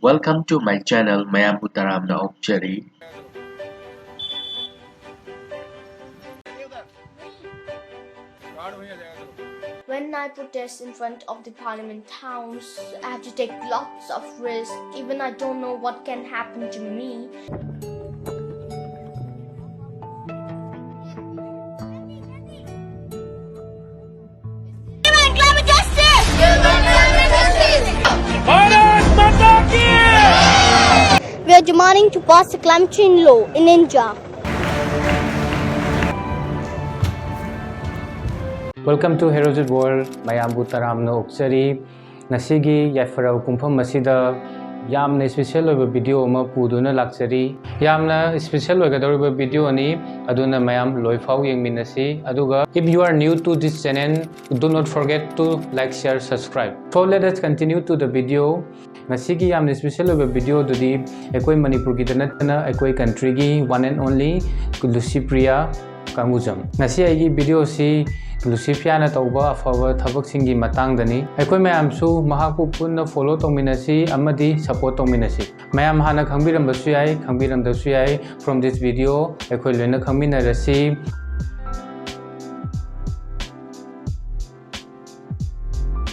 Welcome to my channel, Mayam Utaram Naokchari. When I protest in front of the parliament house, I have to take lots of risks. Even I don't know what can happen to me. We are demanding to pass a climate change law in India. Welcome to Heroes World. Mayam Butaram no Oksari. Nasigi Yafara Kumpam Masida Yamna special over video ma Puduna Luxury. Yamna special over video ni Aduna Mayam Loifau Yang Minasi. Aduga. If you are new to this channel, do not forget to like, share, subscribe. So let us continue to the video. Nasigi Yamna special over video to the Ekoi Manipur Gitanatana, Ekoi country gi one and only Licypriya Kangujam. Nasi aigi video si Licypriya na tauba afawa thabak singi matangdani aikoi mayam su mahaku punna follow tongminasi amadi support tongminasi mayam hana khangbirambasu yai khangbiramdasu yai from this video aikoi loina khangminarasi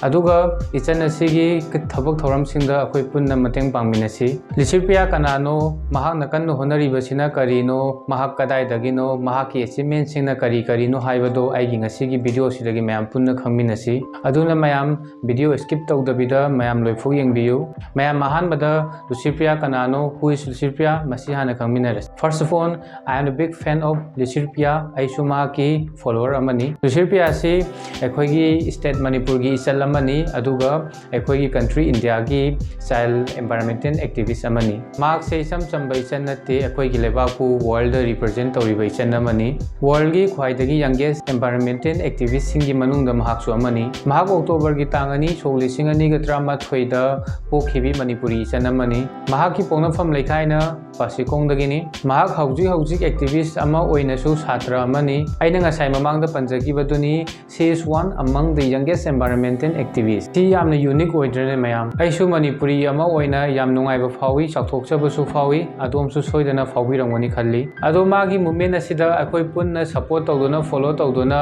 aduga ichanasigi thabak thoramsingda akoi punna mateng pangminasi Licypriya kanano mahak nakan honari basina Karino mahak kadai dagino mahaki achievement singna Karino haibado aigi ngasigi video sidagi mayam punna khangminasi aduna mayam video skip tawdabida mayam loifo yengbiyu mayam ahanbada Licypriya kanano who is Licypriya masi hana khangminaras. First of all, I am a big fan of Licypriya aisu mahaki follower amani Licypriya si ekhoigi state Manipur gi isal amani aduga ekhoigi country India gi child environmental activist amani mark se sam chambai chanate ekhoigi lebaku world represent toribai chanamani world gi khwaidagi youngest environmental activist singi manungda mahaksu amani mahak October gi tangani soli singani ga drama thoida pokhibi Manipuri chanamani mahaki ponafam lekhaina pasikong dagini mahak hauji activist ama oina su satra amani aina ngasai mamangda panjagi baduni she is one among the youngest environmental activists ti yamna unique oidrene mayam aisu Manipuri ama oina yam nungai ba fawi chakthokchaba su fawi adom su soidana fawirangani khalli ado magi movement asida akoi punna support tawdona follow tawdona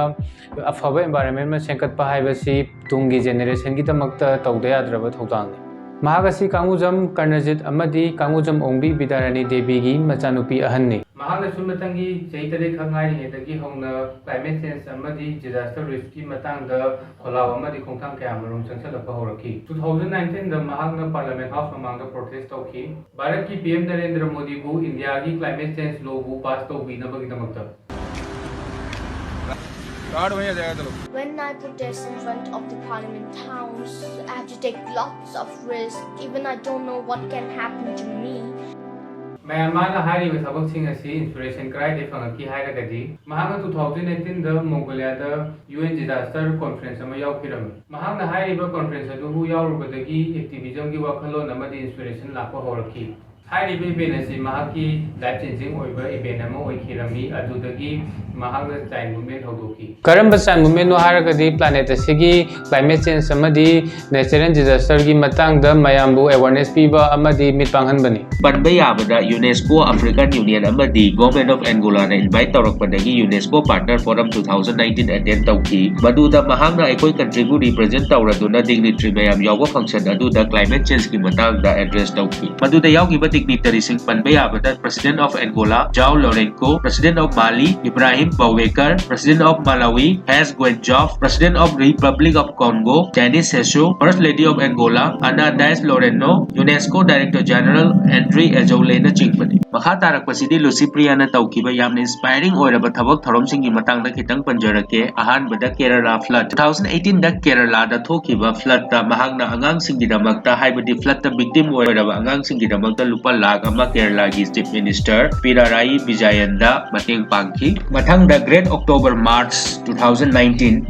afaba environment ma senkat pa haibasi tungi generation gi tamakta tawda yadraba thawdang Mahagasi Kangujam Karnajit Amadi Kangujam Ongbi Bidarani Devi gi machanupi ahanni mahakna sumatangi chaitare khangai hedagi hongna climate change amadi disaster risk ki matangda kholaw amadi khongthang kaya marum changsalapa horaki 2019 da mahakna parliament house mamangda protest tawki Bharat ki PM Narendra Modi bu India gi climate change law bu pass tawbi nabagi damakta When I protest in front of the parliament house, I have to take lots of risks. Even I don't know what can happen to me. Myanmar hari with habak sing asi inspiration cry de fangaki haira gadi mahanga 2018 da Mongolia da UN disaster conference ama yaukhiram mahanga hari ba conference adu hu yaurubadagi activism gi wakhalon amadi inspiration lakwa horaki hari be benasi mahaki life changing oiba event ama oikhirami adudagi mahanga child movement hodoki karamba child movement no haragadi planet asigi climate change amadi natural disaster gi matangda mayambu awareness piba amadi mitpanghan bani Paanba yabada UNESCO African Union amadi Government of Angola na invite tawrakpadagi UNESCO Partner Forum 2019 attend tawki maduda mahangna ekoi country bu represent tawraduna dignitary mayam yawa function aduda climate change ki matangda address tawki maduda yawgiba dignitary sing Paanba yabada President of Angola João Lourenço President of Mali Ibrahim Boubacar President of Malawi Hes Gwenjof President of Republic of Congo Denis Sassou First Lady of Angola Ana Dias Loreno UNESCO Director General Andre Azoulay na chingpani makha tarakpasidi Licypriya na tawkiba yamna inspiring oiraba thabak tharomsingi matangda khitang panjarake ahanbada Kerala flood 2018 da Kerala da thokiba flood da mahakna angangsinggi damakta haibadi flood da victim oiraba angangsinggi damakta lupa lakh ama Kerala gi Chief Minister Pirarai Vijayanda mateng pangki mathangda Great October March 2019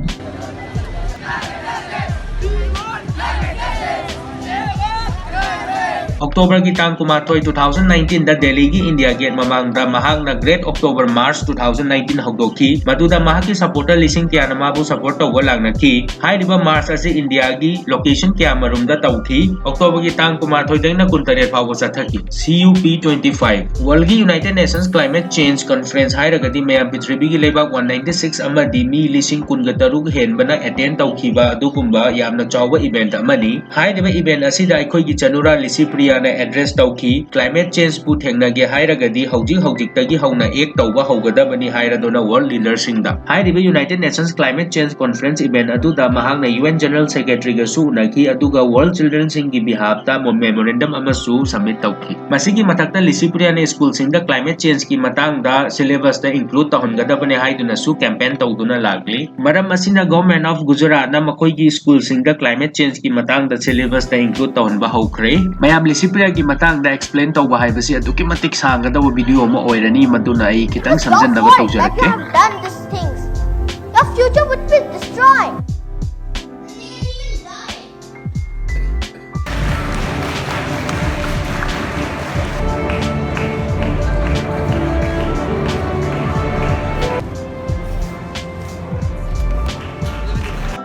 October ki tang kumathoi 2019 da Delhi ki India Gate mamangda mahakna Great October March 2019 haudoki maduda mahaki supporter lising kya na mabu support tawwa lagnaki hairiba March asi India gi location kya marumda tawki October ki tang kumathoi daina kuntare phawo sathaki CUP25 World gi United Nations Climate Change Conference hairagadi mayam Prithvi gi lebak 196 amadi mi lising kunga taruk henbana attend tawkiba adugumba yamna chawwa event amani hairiba event asida akhoi gi Chanura Licypriya na address tawki climate change bu thengnage hairagadi hojik tagi hauna ek tawba haugadabani hairadona world leaders singda hairiba United Nations Climate Change Conference event aduda mahakna UN General Secretary ga su unaki aduga world children singi behalf ta memorandum amasu submit tawki masigi mathakta Licypriya na school singda climate change ki matangda syllabus ta include tahongadabani haiduna su campaign tawduna lagli maram asina government of Gujarat na makoi gi school singda climate change ki matangda syllabus ta include tahonba haukhre mayam Licypriya ki matangda explain tawba haibasi aduki matik sangadawa video mo oirani maduna ai kitang samjannaba tawjarake done these things. Your future would be destroyed.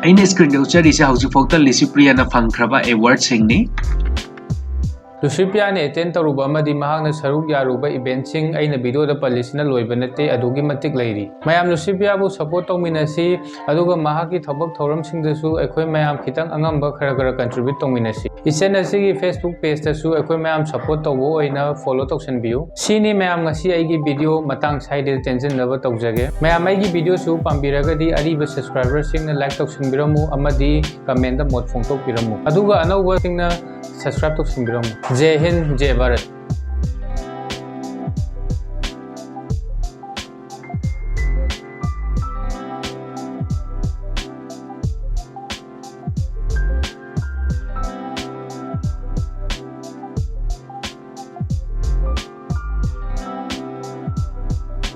aina screen de uchari se hauji fokta Licypriya na phangkhraba award singni Licypriya ne attend taruba amadi mahakna saruk yaruba event sing aina video da palisina loiba nate adugi matik leiri mayam Licypriya bu support tawminasi aduga mahaki thabak thoram sing da su ekhoi mayam khitang angamba khara contribute tawminasi isen asigi Facebook page da su ekhoi mayam support tawbo oina follow tawsan biu sini mayam ngasi aigi video matang side tension laba tawjage mayam aigi video su pambiraga di ariba subscriber sing na like tawsan biramu amadi comment da mod phongtok biramu aduga anauba sing na subscribe tawsan biramu Jai Hind, Jai Bharat.